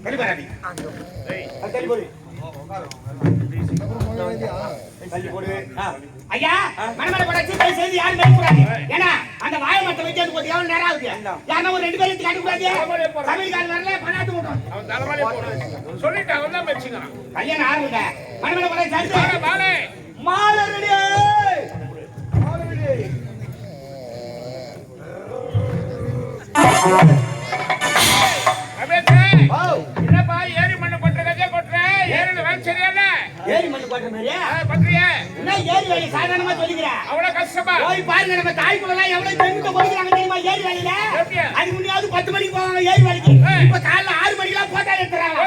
கலிபராதி கலிபோடு ஐயா மனமலை படைச்சு செய்து யாரும் பேசக்கூடாது. ஏன்னா அந்த வாய மட்டை வச்சு போது எவ்வளவு நேரம் ஆகுது. யாரா ஒரு 2 பேருக்கு காட்டக்கூடாது. தமிழ்காரன் வரல பணாத்து போட்டோம் சொல்லிட்டாங்க தான் வச்சுக்கிறான். கல்யாணம் ஆரம்பிங்க. மனமலை படைச்சு மாலை மாலை ரெடி என்னப்பா ஏரி மண்ணு கொட்டுற கதையா கொட்டுற ஏரியில வேலை சரியால ஏரி மண்ணு கொட்டுற மாதிரியா பண்றியா என்ன ஏரி வேலை சாதாரணமா சொல்லிக்கிறேன் அவ்வளவு கஷ்டமா போய் பாருங்க நம்ம தாய்க்குள்ளலாம் எவ்வளவு பெண்ணுக்கு கொடுக்குறாங்க தெரியுமா ஏரி வேலையில அது முன்னாடி 10 மணிக்கு போவாங்க ஏரி வேலைக்கு இப்ப காலைல 6 மணிக்கெல்லாம் போட்டா எடுத்துறாங்க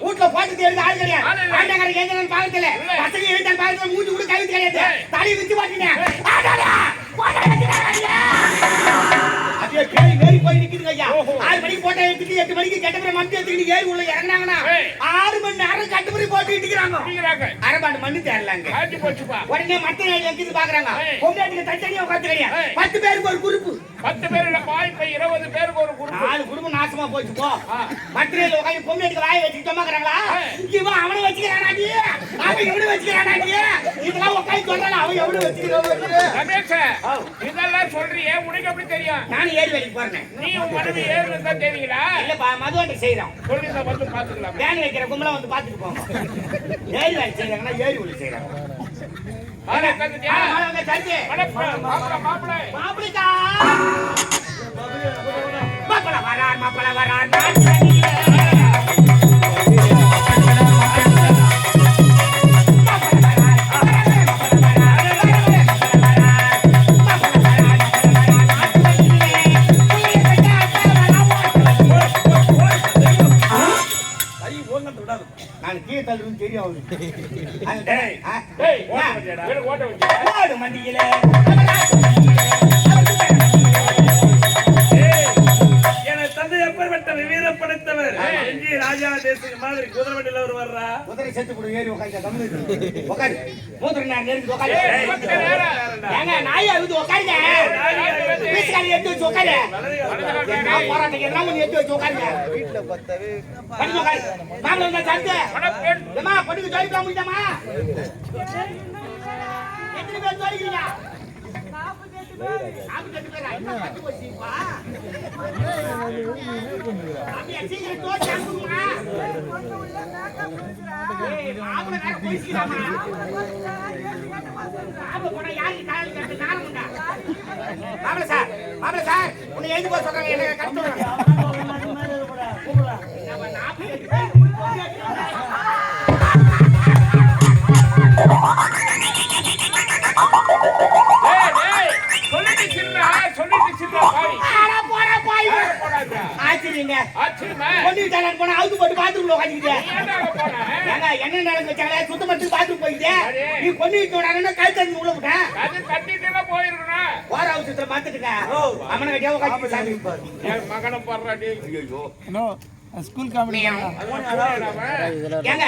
வீட்டுல போட்டு எடுத்து ஆள் கிடையாது ஆண்டாக்காரங்க எங்கன்னு பாக்கல பசங்க எழுத்தான்னு பாக்கல மூஞ்சி கூட கழுத்து கிடையாது தலை விச்சு மாட்டீங்க அப்படியே கேரி வேரி போய் நிக்குதுங்க ஐயா 6 மணிக்கு போட்டா எடுத்துட்டு 8 மணிக்கு கெட்டபுரம் மண்ணு எடுத்துட்டு ஏரி உள்ள இறங்குனாங்கன்னா 6 மணி நேரம் கட்டுப்படி போட்டு இடிக்கிறாங்க அரபாண்டு மண்ணு தேரலாங்க உடனே மத்த எங்கிட்டு பாக்குறாங்க பொம்மையாட்டுக்கு தனித்தனியா உட்காந்து கிடையாது 10 பேருக்கு ஒரு குரூப் 10 பேர் இல்லப்பா இப்ப 20 பேருக்கு ஒரு குரூப் 4 குடும்பம் நாசமா போச்சு போ மத்திரையில உட்காந்து பொம்மையாட்டுக்கு வாயை வச்சு சொன்னாங்கறாங்களா இவன் அவனை வச்சுக்கிறானாடி அவன் இவனை வச்சுக்கிறானாடி இதெல்லாம் உட்காந்து சொல்றாங்க அவன் எவனை வச்சுக்கிறான் ரமேஷ் இதெல்லாம் சொல்றியே உனக்கு எப்படி தெரியும் நான் ஏரி வேலைக்கு போறேன் நீ உன் மனைவி ஏரில தான் தெரியுங்களா இல்லப்பா மதுவண்டி செய்யறோம் சொல்லிருந்தா வந்து பாத்துக்கலாம் வேன் வைக்கிற கும்பலா வந்து பாத்துட்டு போங்க ஏரி வேலை செய்யறாங்கன்னா ஏரி உள்ள செய்யறாங்க மாலை கந்துட்டியா மாலை கந்து மாப்பிளை மாப்பிளைக்கா மாப்பிளை வரான் நான் கீழே தள்ளுன்னு தெரியும் அவருக்கு மண்டியில தந்தை எப்பேற்பட்ட வீரம் படைத்தவர் ராஜா தேசிய மாதிரி குதிரை வண்டியில ஒரு வர்றா குதிரை செத்து கூட ஏறி உட்காந்து தமிழ் உட்காரு மூத்திர நேரம் நெருங்கி உட்காரு ஏங்க நாய் அழுது உட்காருங்க வீட்டுக்காரி எடுத்து வச்சு உட்காரு போராட்டம் எல்லாம் ஒண்ணு எடுத்து வச்சு உட்காருங்க வீட்டுல பத்தவே பண்ணி உட்காரு மாப்பிள்ள வந்தா சார்ந்து ஏமா பொண்ணுக்கு ஜோலிக்கலாம் முடியுதாமா எத்தனை பேர் ஜோலிக்கிறீங்க 48 பேர் ஐயா கட்டு வச்சிப்பா அப்படியே சீக்கிரம் தோச்சு அனுப்புங்க மாப்பிள்ள வேற போயிடுச்சுடாமா மாப்பிள்ள போனா யாருக்கு காலையில கட்டு நாரம் உண்டா மாப்பிள்ள சார் உன்னை எழுதி போக சொல்றாங்க என்ன கட்டு போனா அவுத்து போட்டு பாத்ரூம்ல உட்காந்துக்கிட்டேன் என்ன நடந்து வச்சாங்களே சுத்தம் மட்டும் பாத்ரூம் போயிட்டேன் நீ பொண்ணு கழுத்து உள்ள விட்டேன் போற அவசரத்துல பாத்துட்டுங்க அவனை கட்டியா உட்காந்து மகனை பாடுறாடி ஸ்கூல் காமெடி ஏங்க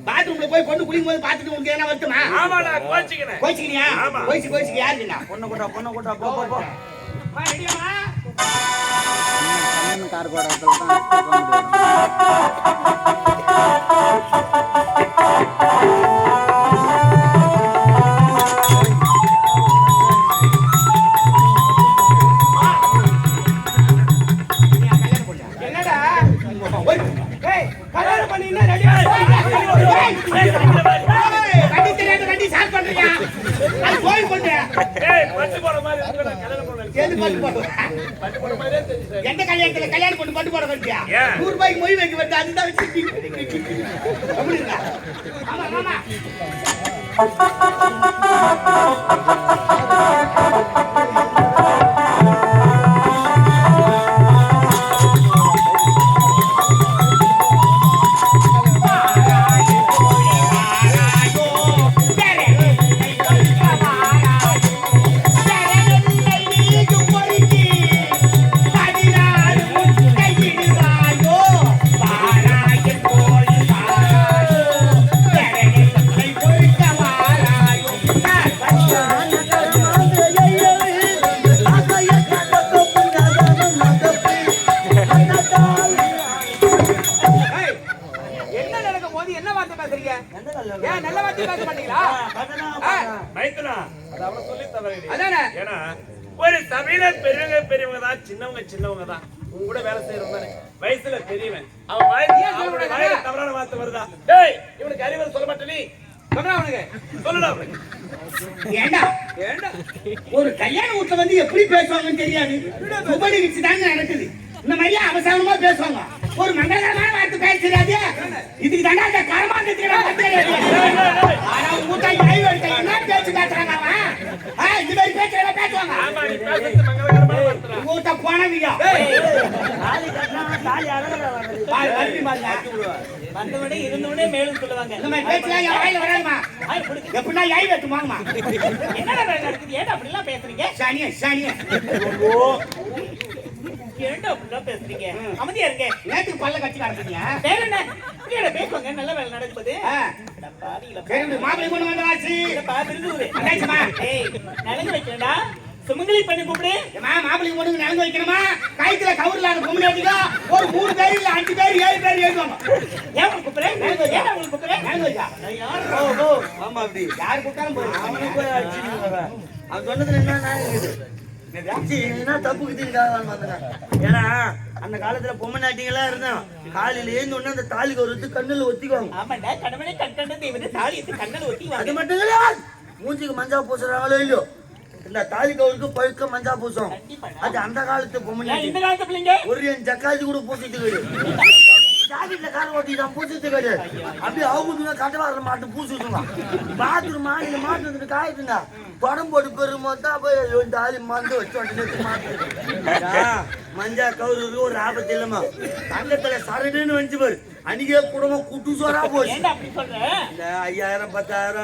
பாத்ரூம்ல போய் பொண்ணு குளிக்கும் போது பாத்துட்டு உங்களுக்கு என்ன வருத்துமா கோச்சிக்கிறியா கோச்சிக்கு யாருக்குண்ணா பொண்ணு கூட்டா போ ரெடியாமா கார் போட என்னடா கல்யாணம் பண்ணி என்ன ரெடி வண்டி தெரியாத வண்டி ஸ்டார்ட் பண்றீங்க அது கோயில் கொண்டு பட்டு போற மாதிரி எந்த கல்யாணத்துல கல்யாணம் பண்ணி பட்டு போட வண்டியா 100 ரூபாய்க்கு மொய் வைக்க வந்து அதுதான் வச்சு அப்படிங்களா ஆமா பார்த்து பேச மாட்டீங்களா? மைத்துனா அது அவள சொல்லி தவறே. அதானே? ஏன்னா ஒரு சபையில பெரியவங்க தான், சின்னவங்க தான். உன் கூட வேலை செய்யறவங்க தானே, வயசுல பெரியவன். அவன் வாயில தவறான வார்த்தை வருதா? டேய், இவனுக்கு அறிவுரை சொல்ல மாட்டே நீ? சொல்றா அவனுக்கு. சொல்லுடா அவனுக்கு. ஏண்டா ஒரு கல்யாண வீட்டுல வந்து எப்படி பேசுவாங்கன்னு தெரியாது. சுப நிகழ்ச்சி தாங்க நடக்குது. இந்த மாதிரியா அவசரமா பேசுவாங்க. ஒரு மங்களகரமான வார்த்தை பேச தெரியாது. இதுக்கு தாண்டா அந்த கர்மாந்தத்துல ஆனா ஊட்டா யாய் எடுத்த என்ன பேச்சு பேசுறாங்க அவன். இந்த மாதிரி பேச்சுல பேசுவாங்க. ஆமா, நீ பேசுறது மங்களகரமான வார்த்தை. ஊட்டா போனவியா தாலி கட்டினா தாலி அழகா வருது. பால் வண்டி மாங்க. வந்தவனே இருந்தவனே மேலும் சொல்லுவாங்க. இந்த மாதிரி பேச்சுல என் வாயில வராதுமா. எப்படின்னா யாய் வெட்டு வாங்கம்மா. என்னடா நடக்குது? ஏன்டா அப்படி எல்லாம் பேசுறீங்க? சானியா ஏன்டா அப்படி எல்லாம் பேசுறீங்க? அமைதியா இருங்க. நேத்துக்கு பல்ல கட்டி நடக்குறீங்க. வேற என்ன? இப்படியா பேசுவாங்க? நல்ல வேலை நடக்குது. மாப்பிள்ளை கொண்டு வந்த வாசி நலங்கு வைக்கிறா சுமங்கலி பண்ணி கூப்பிடு. மாப்பிள்ளை கொண்டு நலங்கு வைக்கணுமா? கைத்துல கவுர்ல பொம்பளை ஒரு 3 பேர் இல்ல 5 பேர் 7 பேர் ஏறுவாங்க. ஏன் கூப்பிடுறேன்? ஏன் உங்களுக்கு கூப்பிடுறேன்? நலங்கு வைக்கா. ஆமா அப்படி யார் கூப்பிட்டாலும் போய் அவனுக்கு போய் அடிச்சுட்டு அவன் சொன்னதுல என்ன நியாயம் இருக்குது? என்ன தப்புக்கு தீர்க்காக வந்தேன். ஏன்னா அந்த காலத்துல பொம்மை நாட்டிங்களா இருந்தான். காலையில ஏந்து ஒண்ணு அந்த தாலிக்கு ஒரு கண்ணுல ஒத்திக்குவாங்க. ஆமாண்டா, கடவுளை கண்கண்ட தெய்வத்தை தாலி எடுத்து கண்ணில் ஒத்தி அது மட்டும் கிடையாது, மூஞ்சிக்கு மஞ்சா பூசுறாங்களோ இல்லையோ, இந்த தாலி கவுருக்கு பழுக்க மஞ்சா பூசும். அது அந்த காலத்து பொம்மை நாட்டி. இந்த காலத்து பிள்ளைங்க ஒரு என் ஜக்காதி கூட பூசிட்டு கிடையாது. ஜாக்கெட்ல கார ஓட்டி தான் பூசிட்டு கிடையாது. அப்படியே அவங்க கட்டவார மாட்டு பூசிட்டுங்க. பாத்ரூம் மாடியில மாட்டு வந்துட்டு காயுதுங்க. படம் போட்டு பெரும்போது தான் போய் தாலி மந்து வச்சு மஞ்சா கவுருக்கு ஒரு ஆபத்து இல்லமா. தங்கத்துல சரடுன்னு வந்துச்சு பாரு, அன்னைக்கே குடும்பம் குட்டு சோறா போச்சு. அப்படி சொல்றேன். இந்த 5000 10,000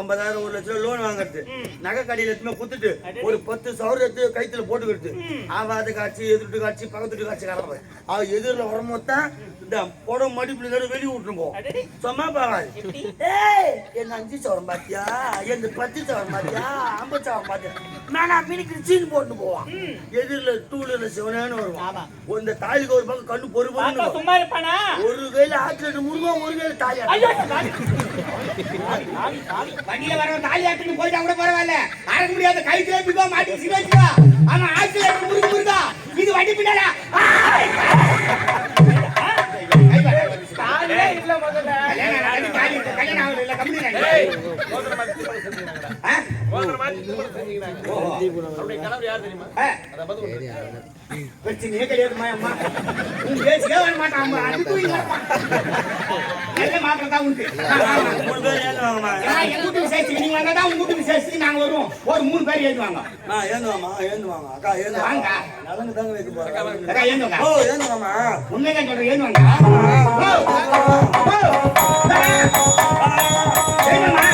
50,000 1 லட்சம் லோன் வாங்குறது, நகை கடையில எடுத்துமே குத்துட்டு ஒரு 10 சவரம் எடுத்து கைத்துல போட்டுக்கிறது. ஆவாத காட்சி, எதிர்ட்டு காட்சி, பக்கத்துட்டு காட்சி கலப்ப அவ எதிரில் வரும்போதுதான் இந்த புடம் மடிப்புல வெளியே விட்டுருப்போம். சும்மா பாவாது, என்ன 5 சவரம் பாத்தியா, எந்த 10 சவரம் பாத்தியா, 50 சவரம் பாத்தியா, நான் மினிக்கு சீன் போட்டு போவான். எதிரில் 2 வீலர்ல சிவனேன்னு வருவான். இந்த தாலிக்கு ஒரு பக்கம் கண்ணு பொறுப்பு சும்மா இருப்பானா? ஒரு கையில ஆட்சிட்டு முருகன், ஒரு கையில தாலி. வண்டியில வர தாலி ஆட்டுன்னு போயிட்டா கூட பரவாயில்ல, அறக்க முடியாத கைத்துல பிகோ மாட்டி சிவச்சுவா. ஆனா ஆட்சியில முருகா இது வண்டி பின்னாடா தாலியே இல்ல. முதல்ல கல்யாணம் ஆகல இல்ல கம்பெனி பிரச்சனையே கிடையாதுமா. அம்மா உன் பேசிக்கே வர மாட்டான். அம்மா அதுக்கு நல்ல மாப்பிள்ள தான் உண்டு. என் வீட்டு விசேஷத்துக்கு நீங்க வந்தாதான் உங்க வீட்டு விசேஷத்துக்கு நாங்க வருவோம். ஒரு 3 பேர் ஏற்றுவாங்க. ஏந்துவாங்க அக்கா, ஏந்துவாங்க நலங்கு தாங்க வைக்க போறேன். அக்கா ஏந்துவாங்க. ஓ ஏந்துவாமா, உண்மைதான் சொல்றேன், ஏந்துவாங்க. ஏந்துமா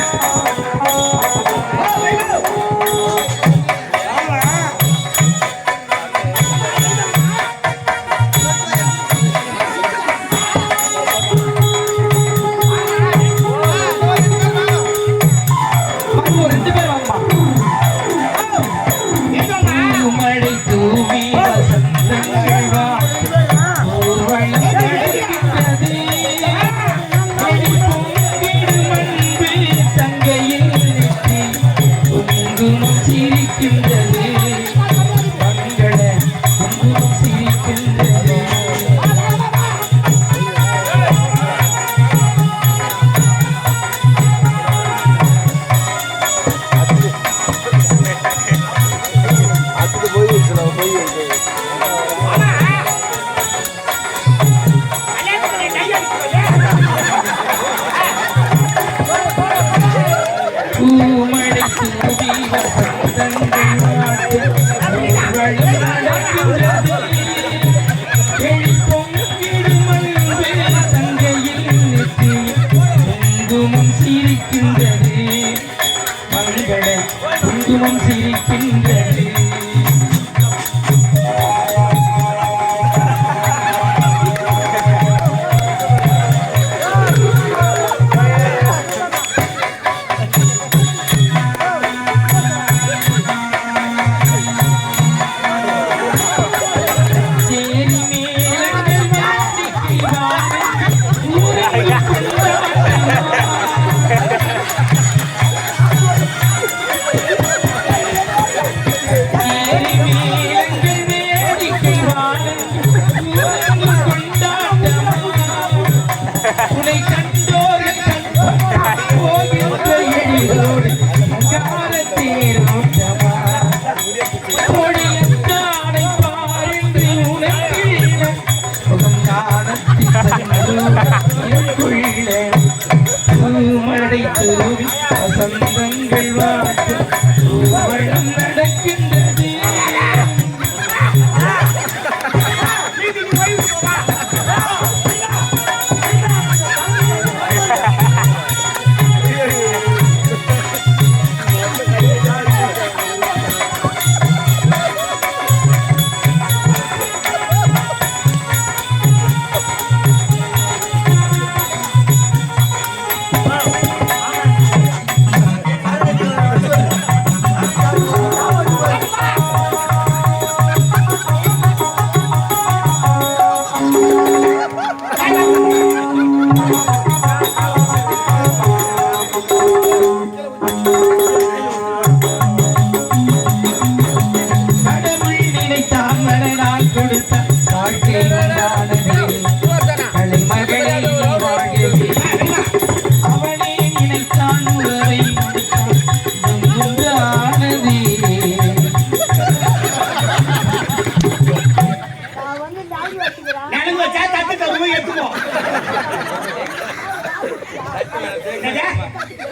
வசந்தங்கள் வாட்டும் பூமழம் நடக்கின்றது.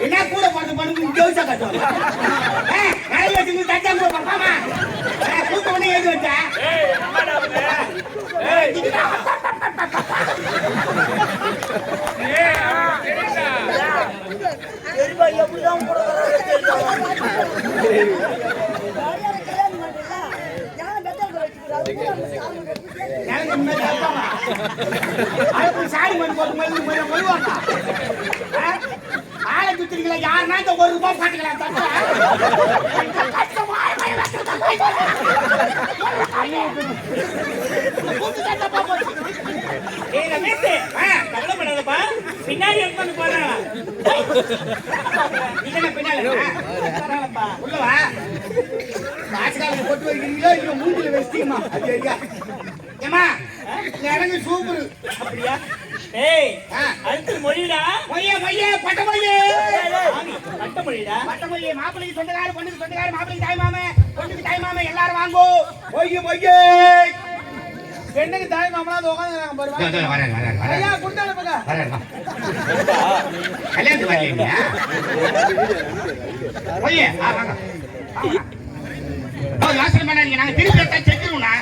என்ன கூட பார்த்து பண்ணு ஜோசா கட்டுவாங்க நிறைய வச்சு தச்சாங்க பாப்பாமா கூட்ட உடனே ஏறி வச்சா எப்படிதான் சாரி மணி போட்டு மொழிவாங்க ஆளை சுத்திருக்கீங்களா யாருன்னா இந்த ₹1 பாட்டுக்கலாம் பின்னாடி எடுத்து போறேன் பின்னாடி உள்ளவா காசுக்காரங்க போட்டு வைக்கிறீங்களோ இல்ல மூஞ்சில வச்சிட்டீங்கம்மா ஏமா எனக்கு சூப்பர் அப்படியா? ஏய் அடுத்து மொழிடா மொய்யே பட்டமொழியே பட்டமொழிடா பட்டமொழியே மாப்பிள்ளைக்கு சொந்தக்கார பொண்ணுக்கு சொந்தக்கார மாப்பிள்ளைக்கு தாய் மாமே பொண்ணுக்கு தாய் மாமே எல்லாரும் வாங்கோ மொய்யே பெண்ணுக்கு தாய் மாமனா உட்காந்து பாருங்க ஐயா குண்டால பாருங்க கல்யாணத்துக்கு வரலையா மொய்யே வாங்க யோசனை பண்ணாதீங்க நாங்க திருப்பி எடுத்தா செத்துருவோம்னா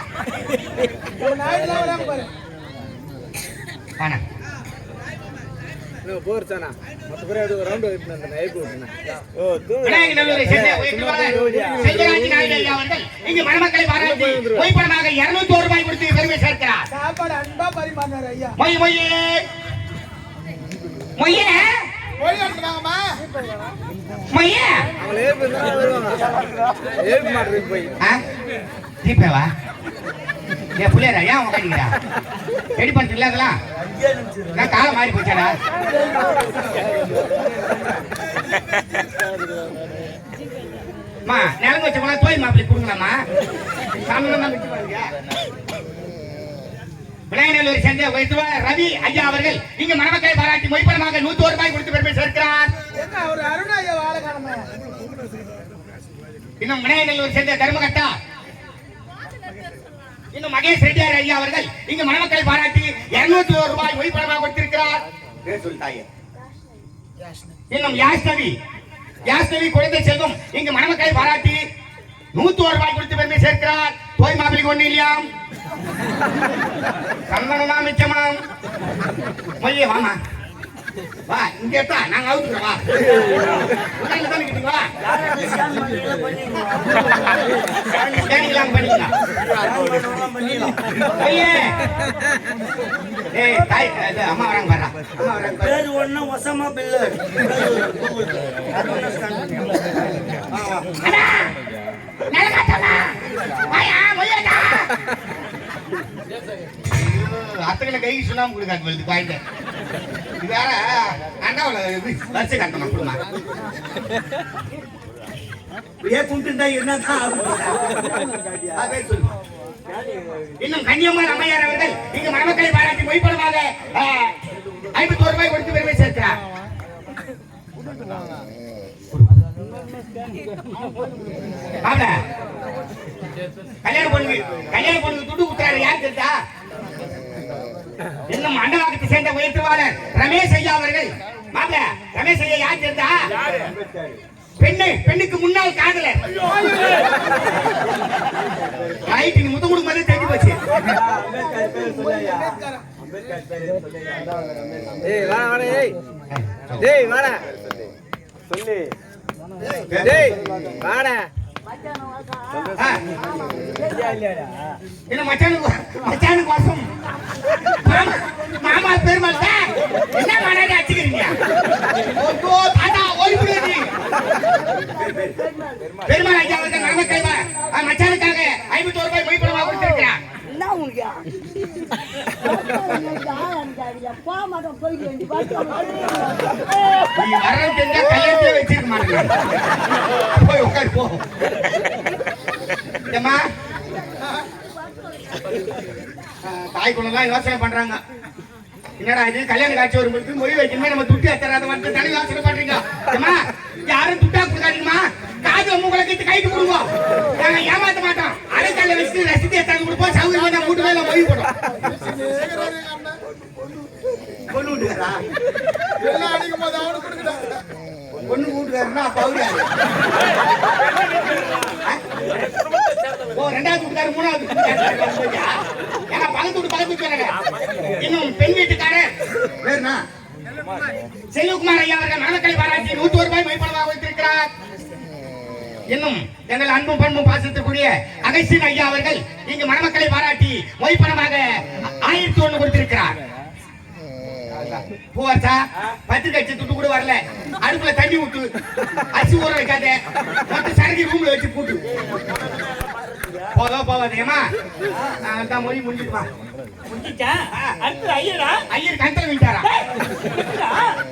மணமக்களை பாராட்டி பொய்ப்பணமாக ₹201 கொடுத்து பெருமை சேர்க்கிறார். சாப்பாடு அன்பா பரிமாறினார் ஐயா. மொய்யே தீபேவா ஏன் புள்ளையரா ஏன் உட்காந்துக்கிறா ரெடி பண்ணிட்டு இல்ல அதெல்லாம் நான் காலம் மாறி போச்சாடா மா நிலங்க வச்ச போனா தோய் மாப்பிள்ளை கொடுங்களாமா சாமி வச்சு பாருங்க விநாயகநல்லூர் சேர்ந்த வைத்துவா ரவி ஐயா அவர்கள் இங்கு மணமக்களை பாராட்டி மொய்ப்பணமாக ₹101 கொடுத்து பெருமை சேர்க்கிறார். இன்னும் விநாயகநல்லூர் சேர்ந்த தர்மகட்டா இன்னும் மகேஷ் ரெட்டியார் ஐயா அவர்கள் இங்கு மணமக்களை பாராட்டி ₹201 மொய்ப்பணமாக கொடுத்திருக்கிறார். இன்னும் யாஸ்தவி குழந்தை செல்வம் இங்கு மணமக்களை பாராட்டி ₹101 கொடுத்து பெருமை சேர்க்கிறார். தோய் மாப்பிளைக்கு ஒண்ணு இல்லையாம் சந்தனமா மிச்சமாம் மொய்யே வாமா வா இங்க எடுத்தா நாங்க அவுத்துக்கிறோம் வா உடனே தானே கிட்டீங்க வா அம்மா வராங்க பாரா அம்மா வராங்க பேரு ஒண்ணு ஒசமா பில்லு அத்தனை கை சுண்ணாம கொடுக்காது வருது பாயிண்ட் இது வேற அண்டாவில் வரிசை கட்டணும் கொடுமா கும்பிட்டு என்னதான் இன்னும் கன்னியம்மாள் அம்மையார் அவர்கள் இங்கு மணமக்களை பாராட்டி மொய்ப்பணமாக ₹51 கொடுத்து பெருமை சேர்க்கிறார். கல்யாண பொண்ணுக்கு துட்டு குத்துறாரு யார் தெரிஞ்சா இன்னும் மண்டலாக்கத்தை சேர்ந்த உயர்த்துவாளர் ரமேஷ் ஐயா அவர்கள். மாப்பிள ரமேஷ் ஐயா யார் தெரிந்தா? பெண்ணுக்கு முன்னாள் காதலர். ரைட், நீ முத்து கொடுக்கும் போதே தெரிஞ்சு போச்சு. என்ன மச்சானுக்கு வருஷம் மாமா பெருமாள் என்ன மாநாடு அச்சுக்கிறீங்க? பெருமாள் ஐயா அவர்கள் நடமக்கை மச்சானுக்காக 51 ரூபாய் மொய்பணமாக கொடுத்திருக்கிறார். கல்யாணத்தை வச்சிருக்க மாட்டேன். போய் உட்காரு போ. தாய் குழந்தைலாம் யோசனை பண்றாங்க. என்னடா இது கல்யாண காட்சி வரும்போது மொழி வைக்கணுமே, நம்ம துட்டி அத்தராத வந்து தனி யோசனை பண்றீங்க. யாரும் துட்டா கொடுக்காதீங்கம்மா, காது உங்களை கிட்ட கைட்டு கொடுங்க. நாங்க ஏமாத்த மாட்டோம். அடைக்கால வச்சு ரசித்து எத்தாந்து கொடுப்போம். சௌகரியம் மூட்டு வேலை மொழி போடும். பொண்ணு வீட்டுக்காரா? பொண்ணு வீட்டுக்காரனா பௌரியா? ரெண்டாவது வீட்டுக்காரு மூணாவது ஏன்னா பக்கத்து சொன்னாங்க. இன்னும் பெண் வீட்டுக்காரர் வேறுனா செல்வகுமார் ஐயா அவர்கள் மணமக்களை பாராட்டி 101 ரூபாய் மொய்பணமாக வைத்திருக்கிறார். இன்னும் எங்கள் அன்பும் பண்பும் பாசத்திற்குரிய அகஸ்டின் ஐயா அவர்கள் இங்கு மணமக்களை பாராட்டி மொய்பணமாக 1001 கொடுத்திருக்கிறார். பூவாச்சா பத்திரிக்கை துட்டு கூட வரல. அடுப்புல தண்ணி விட்டு அரிசி ஊற வைக்காத, மொத்த சரக்கு ரூம்ல வச்சு கூட்டு போவாதேமா. நான் மொழி முடிஞ்சுமா ஐயர் கண்டல் விட்டாரா?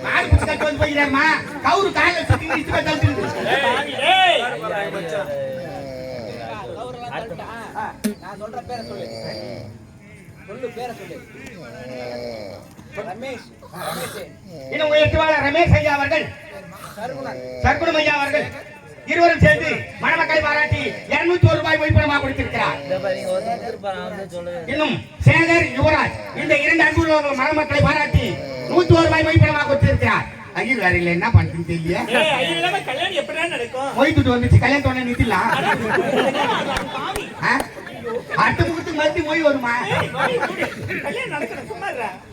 மாடு பிடிச்சி கட்டு வந்து போயிடாருமா. கவுரு காலையில் சுத்தி நான் சொல்ற பேரை சொல்லு. சொல்லு பேரை சொல்லு. ரமேஷ். இன்னும் உயர்த்துவாளர் ரமேஷ் ஐயா அவர்கள், சர்க்குணம் ஐயா அவர்கள் இருவரும் சேர்ந்து மணமக்களை பாராட்டி 201 ரூபாய் மொய்பணமாக கொடுத்திருக்கிறார். இன்னும் சேகர் யுவராஜ் இந்த 2 அன்புள்ளவர்கள் மணமக்களை பாராட்டி 101 ரூபாய் மொய்பணமாக கொடுத்திருக்கிறார். ஐயர் வேற இல்ல, என்ன பண்றதுன்னு தெரியல. கல்யாணம் எப்படி நடக்கும்? மொய்த்துட்டு வந்துச்சு, கல்யாணத்தோட நிறுத்திடலாம். அடுத்த முகத்துக்கு மறுத்து மொய் வருமா? கல்யாணம் நடக்கணும் சும்மா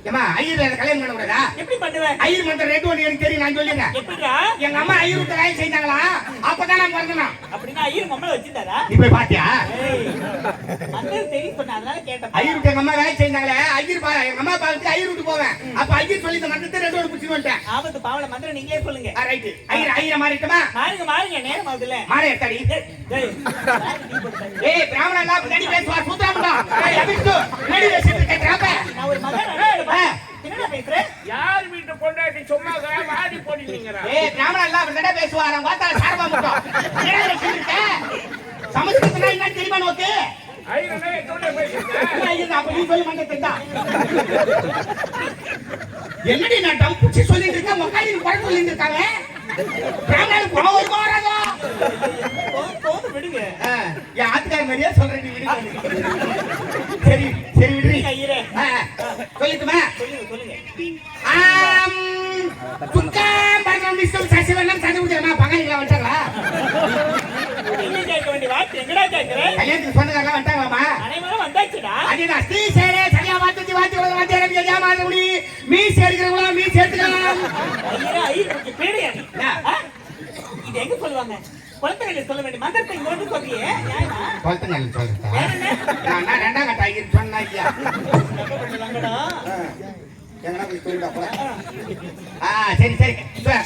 ஏமா ஐயர் கல்யாணம் பண்ண கூடாதா? எப்படி பண்ணுவேன்? ஐயர் பண்ற ரேட் ஒன்று எனக்கு தெரியும், நான் சொல்லிடுறேன். எங்க அம்மா ஐயர் விட்டு வேலை செஞ்சாங்களா, அப்பதான் நான் பிறந்தேன். அப்படின்னா ஐயர் அம்மா வச்சிருந்தாரா? நீ போய் பாத்தியா? தெரியும் சொன்ன, அதனால கேட்டேன். ஐயர் விட்டு எங்க அம்மா வேலை செஞ்சாங்களே, ஐயர் எங்க அம்மா பார்த்து ஐயர் விட்டு போவேன். அப்ப ஐயர் சொல்லி இந்த மந்திரத்தை 2 பிடிச்சி வந்துட்டேன். ஆபத்து பாவல மந்திரம் நீங்களே சொல்லுங்க. ரைட், ஐயரை மாறிட்டமா? மாறுங்க நேரம் ஆகுதுல. மாறே தடி. ஏய் பிராமணா எல்லாம் தடி பேசுவா சூத்ராமடா. ஏய் அபிஷு நடி பேசிட்டு கேக்குறாப்ப. நான் ஒரு மகன் என்னடா பேசுறே? யார் வீட்டு பொண்டாட்டி சும்மா வாடி போடுவீங்கடா? ஏய் பிராமணா எல்லாம் தடி பேசுவா, நான் வாத்தால சாரமா முட்டோம். என்னடா பேசிட்டு சமஸ்கிருதம்னா என்ன தெரியுமா நோக்கு? ஐயனே தோடே பேசிட்டே. ஐயன் அப்ப நீ சொல்லி மண்டத்தா. என்னடி நான் டம் புச்சி சொல்லிட்டு இருக்கேன், மொக்காடி குறை சொல்லிட்டு இருக்காங்க. பிராமணா கோவம் வருமா வராதா? கோவம் விடுங்க. என் ஆத்துக்கார மாதிரியே சொல்றேன், நீ விடுங்க. சரி சரி விடுறீ. ஐயரே சொல்லிட்டுமா? சொல்லுங்க. துக்கம் பரணம் விஸ்வம் சசிவண்ணம் சதுர்தேமா பங்காளிகளா வந்துட்டாங்களா? என்ன கேட்க வேண்டிய வார்த்தை எங்கடா கேக்குற? கல்யாணத்துக்கு சொந்தக்காரங்க வந்துட்டாங்களாமா? அனைவரும் வந்தாச்சுடா. அதுதான் ஸ்ரீ சேரே சரியா வாத்தி வந்து எனக்கு ஏமாத முடி மீ சேர்க்கிறவங்களா மீ சேர்த்துக்கலாம். ஐயர் பேடையா நீ? இது எங்க சொல்லுவாங்க? குளத்தங்கல்ல சொல்ல வேண்டிய மந்திரத்தை இங்க வந்து சொல்றியே நியாயமா? குளத்தங்கல்ல சொல்றதா? நான் ரெண்டாம் கட்ட ஐயர் சொன்னா ஐயா. எங்கடா போய் சொல்லுடா போல. சரி சரி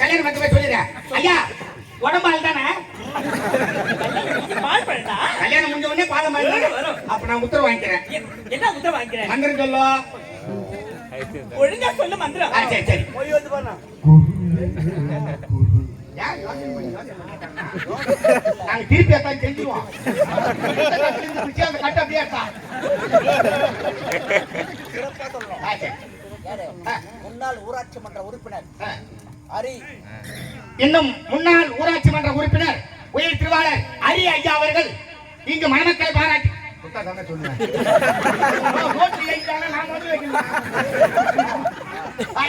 கல்யாணம் வந்து போய் சொல்லிடுறேன். ஐயா உடம்பால் தானே? கல்யாணம் முடிஞ்ச உடனே பாதம் வரும். அப்ப நான் உத்தரவு வாங்கிக்கிறேன். என்ன உத்தரவு வாங்கிக்கிறேன்? மந்திரம் சொல்லோ. ஒழுங்கா சொல்ல மந்திரம். சரி சரி போய் வந்து பாருங்க. நாங்க திருப்பி அத்தான் செஞ்சுருவோம். அந்த கட்ட அப்படியே முன்னாள் ஊராட்சி மன்ற உறுப்பினர் ஹரி. இன்னும் முன்னாள் ஊராட்சி மன்ற உறுப்பினர் உயர் திருவாளர் ஹரி ஐயா அவர்கள் இங்கு மணமக்களை பாராட்டி கொடுத்தா தானே சொல்லுவேன். ஓட்டு வைத்தாங்க, நான் முதல்ல வைக்கணும்.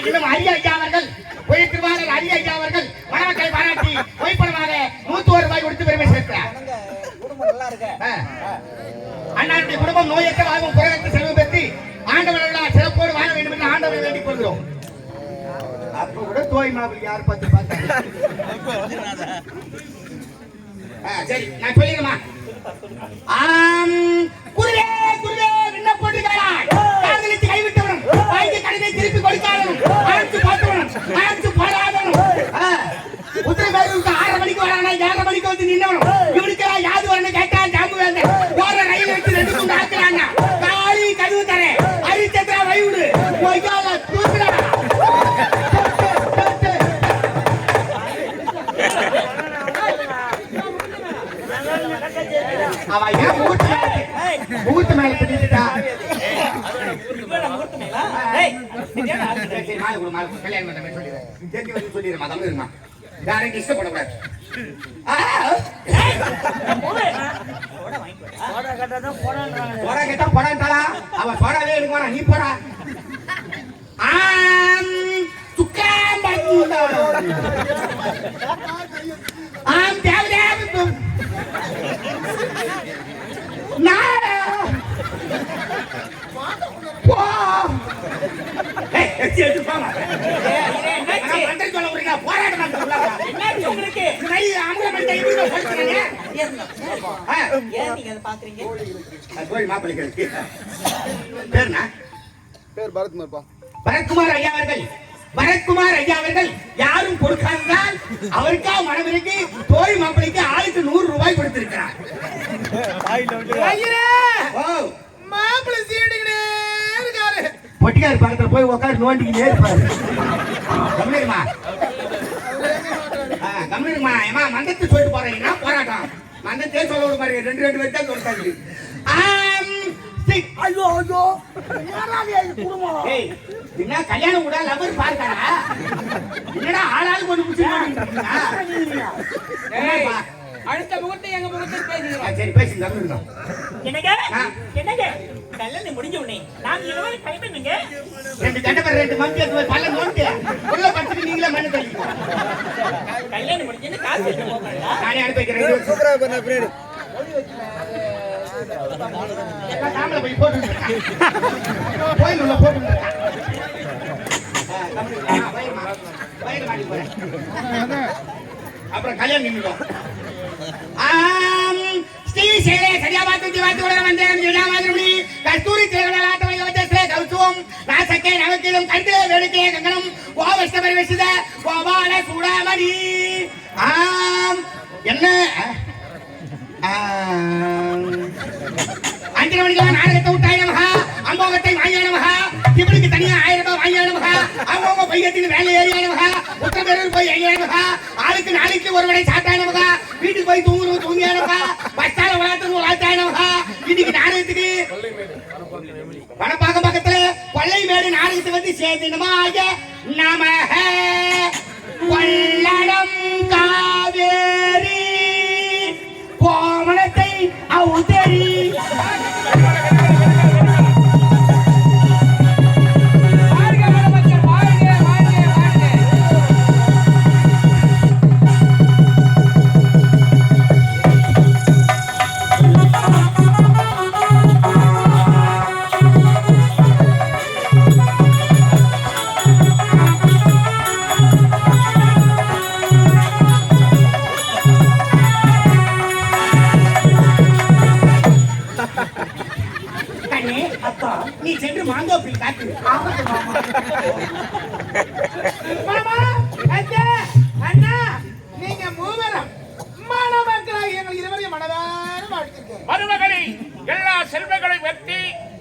இன்னும் அரிய ஐயா அவர்கள் உயிர் திருவாளர் அரிய ஐயா அவர்கள் மணமக்களை பாராட்டி பொய்ப்பணமாக 101 ரூபாய் கொடுத்து பெருமை சேர்க்கிறார். குடும்பம் நல்லா இருக்கு. அண்ணாருடைய குடும்பம் நோயற்ற வாழ்வும் குறைவற்ற செல்வம் பெற்று ஆண்டவர்கள் சிறப்போடு வாழ வேண்டும் என்று ஆண்டவரை வேண்டிக் கொள்கிறோம். அப்ப கூட தோய் மாப்பிள்ளை யார் பார்த்து பார்த்தாங்க. சரி நான் சொல்லிடுமா? குருவே குருவே விண்ணப்பட்டுகிறாய். காதலித்து கைவிட்டவனும் வாங்கி கடனை திருப்பி கொடுக்காதவனும் அழைத்து பார்த்தவனும் அழைத்து போடாதவனும் உத்தரவேலுக்கு 6:30 மணிக்கு வரானா 7:30 மணிக்கு வந்து நின்னவனும் இவனுக்கு யாது வரணும் கேட்டா ஜாம்பு வேந்த போற ரயில் வச்சு 2 துண்டு ஆக்குறாங்க. காலி கழுவு தரேன் அரிச்சத்திரா வைவிடு பொய்யால தூக்குறா. அவ ஏன் முகூர்த்த மேல பிடிச்சிட்டா? கல்யாணம் பண்ண சொல்லிடுறேன். தெரிஞ்சு வந்து சொல்லிடுறேன். தமிழ் இருமா யாரையும் இஷ்டப்படக்கூடாது. போடா கேட்டா போடான்ட்டாளா? அவ போடாவே எடுக்குவானா? நீ போடா. பரத்குமார் ஐயா அவர்கள் பரத்குமார் ஐயா அவர்கள் யாரும் கொடுக்காததால் அவருக்கா மனவிற்கு தோழி மாப்பிளைக்கு ஆளுக்கு 100 ரூபாய் கொடுத்திருக்கிறார். மாப்பிள்ளை சீண்டிக்கிட்டே இருக்காரு. பொட்டிக்காரு பக்கத்துல போய் உட்காந்து நோண்டிக்கிட்டே இருப்பாரு. கம்மிருமா கம்மிருமா ஏமா மந்தத்தை சொல்லிட்டு போறீங்கன்னா போராட்டம் மந்தத்தே சொல்ல விட பாருங்க. 2 பேர் தான் சொல்லிட்டாங்க. ஐயோ ஐயோ குடும்பம் என்ன கல்யாணம் கூட லவர் பார்த்தாரா? என்னடா ஆளாளுக்கு ஒண்ணு முடிச்சு அடுத்த முகத்தை எங்க முகத்தில் பேசுகிறோம். சரி பேசுங்க. என்னங்க என்னங்க கல்யாணம் முடிஞ்ச உடனே நான் இருவரை கைப்பற்றுங்க. 2 தடவை 2 மந்தி பல்ல நோண்டு உள்ள படுத்துட்டு நீங்களே மண்ணு தள்ளிக்கோ. கல்யாணம் முடிஞ்சு காசு எடுத்து போறீங்களா? நானே அனுப்பி வைக்கிறேன். சூப்பரா பண்ண பிரேடு காமல போய் போட்டு கோயில் உள்ள போட்டு அப்புறம் கல்யாணம் நின்றுடும். ஸ்ரீ சேலே சரியா பார்த்து வாத்து உலக வந்தேன் மாதிரி கஸ்தூரி தேவனாலாட்டமை வச்சே கௌசுவம் நாசக்கே நவக்கீதம் கருத்து வேடுக்கே கங்கணம் கோவஸ்த பரிவசித கோபால சூடாமணி. என்ன 5 மணிக்கு நாடகத்தை விட்டாய் நமகா அம்போகத்தை வாங்கிய நமகா இவனுக்கு தனியா 1000 ரூபாய் வாங்கிய நமகா அவங்க பையத்துக்கு வேலை ஏறிய நமகா உத்தரப்பேரூர் போய் எங்க நமகா ஆளுக்கு நாளைக்கு ஒருவனை சாத்தாய் நமகா வீட்டுக்கு போய் தூங்கிய நமகா பஸ்டால உலாத்தாய் நமகா. இன்னைக்கு நாடகத்துக்கு பணப்பாக்கம் பக்கத்துல கொள்ளைமேடு நாடகத்துக்கு வந்து சேர்ந்தனமாக நமக கொள்ளடம் காவேரி கோமணத்தை அவுதரி நீ சென்று மாந்தோப்பில் காட்டு. அண்ணா நீங்க மூவரும் மணமக்களாக எங்கள் இருவரையும் மனதார வாழ்த்துக்கிறேன். மருமகளை எல்லா செல்வங்களையும் வெற்றி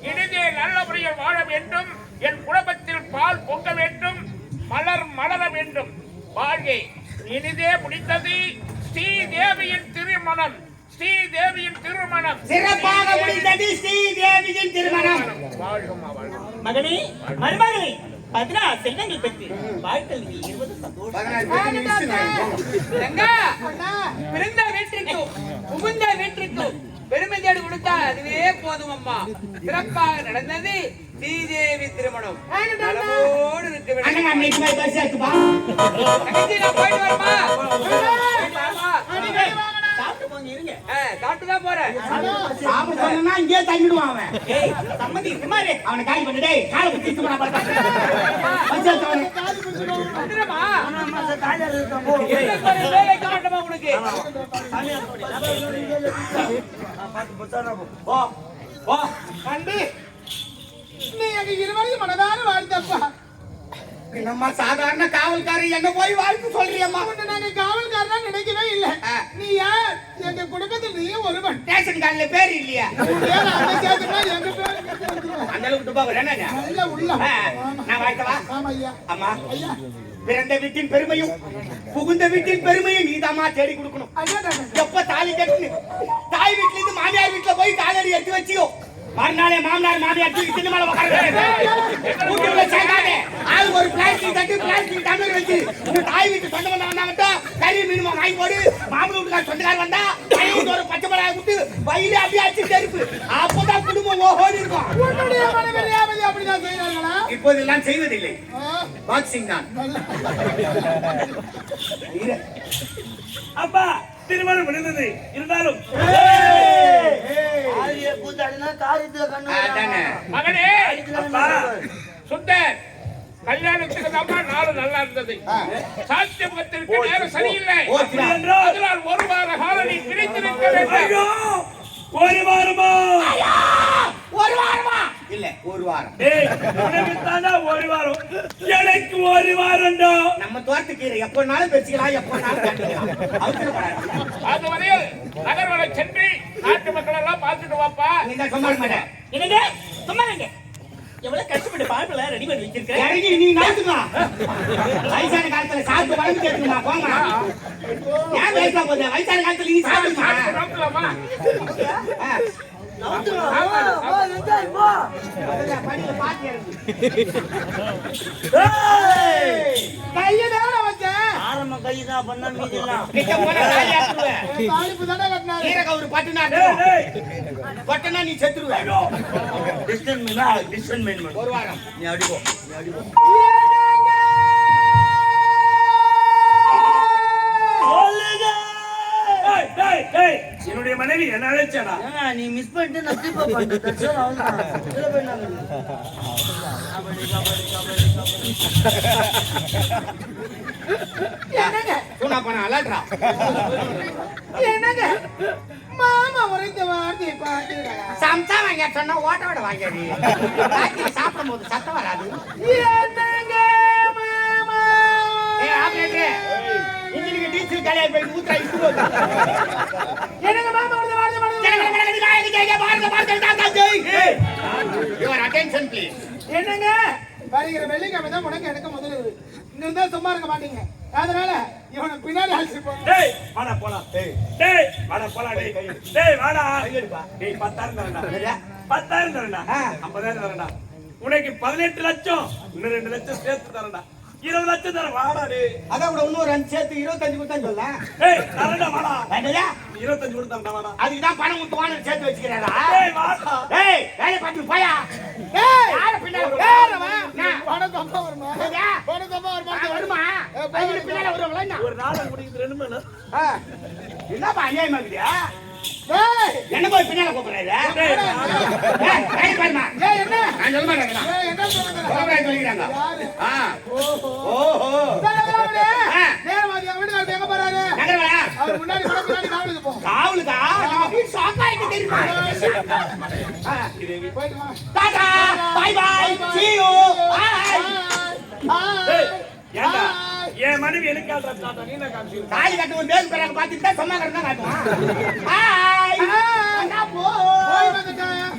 இனிதே நல்ல முறையில் வாழ வேண்டும். என் குடும்பத்தில் பால் பொங்க வேண்டும். மலர் மலர வேண்டும். வாழ்கை இனிதே முடித்தது. ஸ்ரீதேவியின் திருமணம். ஸ்ரீதேவியின் திருமணம் சிறப்பாக முடிந்தது. ஸ்ரீதேவியின் திருமணம். மகனே மருமகளே 16 செல்வங்கள் பெற்று வாழ்க்கை 20 சந்தோஷம். பிறந்த வீட்டிற்கும் புகுந்த வீட்டிற்கும் பெருமை தேடி கொடுத்தா அதுவே போதும் அம்மா. சிறப்பாக நடந்தது ஸ்ரீதேவி திருமணம். நலமோடு இருக்க வேண்டும். அண்ணா அன்னைக்கு போய் பஸ் ஏத்துப்பா. தங்கச்சி, நான் போயிட்டு வரமா? சாப்பிட்டு போங்க இருங்க. சாப்பிட்டு தான் போறேன். சாப்பிட சொன்னா இங்கே தங்கிடுவான் அவன். ஏய் சம்மந்தி சுமாரே அவனை காலி பண்ணு டேய். காலை பிடிச்சி இழுத்து போடா பார்த்தா. பஸ் ஏத்துவானே. வந்துடுமா? தாயார் இருக்கான் போ. வேலை வைக்க மாட்டோமா உனக்கு? பார்த்து பத்தானா போ. போ. போ. அண்டி நீ எங்க இருவரையும் மனதார வாழ்த்தப்பா. நம்ம சாதாரண காவல்காரர் என்ன போய் வாழ்த்து சொல்றியம்மா? உன்னை நாங்க காவல்காரனா நினைக்கவே இல்ல. நீ யார்? எங்க குடும்பத்தில் நீயும் ஒருவன். ரேஷன் கார்டுல பேர் இல்லையா? பேர் அந்த சேர்த்துனா எங்க பேர் கேட்டு வந்துருவேன். அந்த அளவுக்கு போக என்ன நல்ல உள்ளம். நான் வாழ்த்தவா? ஆமா ஐயா. அம்மா ஐயா பிறந்த வீட்டின் பெருமையும் புகுந்த வீட்டின் பெருமையும் நீதாம்மா தேடி கொடுக்கணும். ஐயா எப்ப தாலி கட்டு தாய் வீட்டுல இருந்து மாமியார் வீட்டுல போய் காலடி எடுத்து வச்சியோ மறுநாளே மாமனார் மாமியார் தூக்கி தின்னு மேல உட்கார சேர்க்காதே. ஆளு ஒரு பிளாஸ்டிக் தட்டு பிளாஸ்டிக் டம்ளர் வச்சு உங்க தாய் வீட்டு சொந்த பந்தம் வந்தாங்கட்டா கறி மீன் வாங்கி போடு. மாமன் வீட்டுக்கார சொந்தக்கார வந்தா பையன் வீட்டு ஒரு பச்சை மிளகாய் விட்டு வயிறு அப்படியே அடிச்சு தெரிப்பு. அப்பதான் குடும்பம் ஓஹோன்னு இருக்கும். உன்னுடைய மனைவி அப்படிதான் செய்யறாங்களா? இப்போதெல்லாம் செய்வதில்லை. பாக்ஸிங் தான். அப்பா திருமணம் முடிந்தது இருந்தாலும் ஆரிய கூத்தாடினா காரியத்துல கண்ணு அதானே. மகனே, அப்பா சுந்தர், கல்யாணத்துக்கு தான் நாள் நல்லா இருந்தது. சாத்திய முகத்திற்கு நேரம் சரியில்லை. ஓகே. அதனால் ஒரு வார காலம் நீ பிரித்திருக்க வேண்டும். ஐயோ ஒரு வாரமா ஒரு வாரமா? இல்ல ஒரு வாரம். ஏய் உனக்கு தானா ஒரு வாரம் எனக்கு ஒரு வாரம்டா. நம்ம தோட்டத்துக்கு எப்பனாலும் பெருசிக்கலாம் எப்பனாலும் கட்டிக்கலாம். அவசரப்படாது. அதுவரையில் நகர்வரை சென்று நாட்டு மக்கள் எல்லாம் பார்த்துட்டு வாப்பா. நீ தான் சொன்ன மாட்டேன். என்னங்க சும்மாங்க. எவ்வளவு கஷ்டப்பட்டு பாப்பில ரெடி பண்ணி வச்சிருக்கேன். இறங்கி நீ நடத்துக்கலாம். வயசான காலத்துல சாப்பிட்டு வளர்ந்து கேட்குமா போங்க. ஏன் வயசா போகுது? வயசான காலத்துல நீ சாப்பிடுமா? நோக்கலாமா? படியில பாத்தி இறங்கு. கையதான வச்சேன். ஆரம்ப கைதான் பண்ண மீதிலாம் கிட்ட போனா காலி ஆக்குவேன். தாலிப்பு தானே கட்டினாரு. ஈரக ஒரு பட்டுனா பட்டுனா நீ செத்துருவ. டிஸ்டன் மெயின் ஒரு வாரம். நீ அடிப்போ நீ அடிப்போ. ஏய் ஏய் ஏய் என்னுடைய மனைவி என்ன அழைச்சாடா? ஏன்னா நீ மிஸ் பண்ணிட்டு நான் திருப்ப பண்ணிட்டேன். தட்சணை அவ்வளவுதான். இதுல போய் நாங்க என்னங்க சூனா பண்ண அலட்றா. என்னங்க மாமா உரைத்த வார்த்தையை பார்த்தீங்களா? சம்சா வாங்க சொன்னா ஓட்டோட வாங்கடி. ராத்திரி சாப்பிடும் போது சத்தம் வராது. என்னங்க மாமா? ஏய் ஆப்ரேட்டர். இன்ஜினுக்கு டீசல் காலியா போய் ஊத்துறா இட்டு போகுது. என்னங்க மாமா உரைத்த வார்த்தை Your attention please. என்னங்க வருகிற வெள்ளிக்கிழமை தான் உனக்கு எனக்கு முதல்ல இருக்கு. இன்னும் தான் சும்மா இருக்க மாட்டீங்க. அதனால இவனை பின்னாடி அழைச்சிட்டு போங்க. டேய் வாடா போலாம். டேய் வாடா போலாம் டேய். டேய் வாடா. டேய் 10,000 தரேன்டா. 10,000 தரேன்டா. 50,000 தரேன்டா. உனக்கு 18 லட்சம் இன்னும் 2 லட்சம் சேர்த்து தரேன்டா. 20 லட்சம் தரேன் வாடா டேய். அத விட இன்னொரு 5 சேர்த்து 25 கொடுத்தா சொல்ல. டேய் தரேன்டா வாடா. வேண்டயா? 25 கொடுத்தா வாடா. அதுக்கு தான் பணம் முட்டு வாங்க சேர்த்து வச்சிக்கறடா. டேய் வாடா. ஏய் வேலை பார்த்து போயா. ஏய் யார பின்னால வா. நான் உனக்கு அம்மா வருமா? சரியா? உனக்கு அம்மா வருமா? வருமா? அதுக்கு பின்னால வருவாங்களா என்ன? ஒரு நாள் முடிக்குது 2 மணி நேரம். என்னப்பா அநியாயமா இருக்குடா? ஏய் என்ன போய் பின்னால கூப்பிடுறீங்க? டேய் ஏய் வேலை பாருமா. ஏய் என்ன? நான் சொல்ல மாட்டேன். ஏய் என்ன சொல்றீங்க? சொல்றேன் சொல்லிக்கிறாங்க. யாரு? ஓஹோ. தலைவரே நேரமாதி எங்க வீட்டுக்கு எங்க போறாரு? நகரவா? அவர் முன்னாடி போற பின்னாடி காவலுக்கு போ. காவலுக்கா? நம்ம வீட்டு ஷாக்கா இருக்கு தெரியுமா? போயிட்டு வா. Tata bye bye see you bye. டேய் ஏன்டா என் மனைவி எனக்கு காட்டுறா நீ என்ன காமிச்சிரு? தாலி கட்டுவோம் பேர் பேராக பார்த்துட்டு தான் சும்மா கிடந்தா காட்டுவான். ஹாய். போய் வந்துட்டேன்.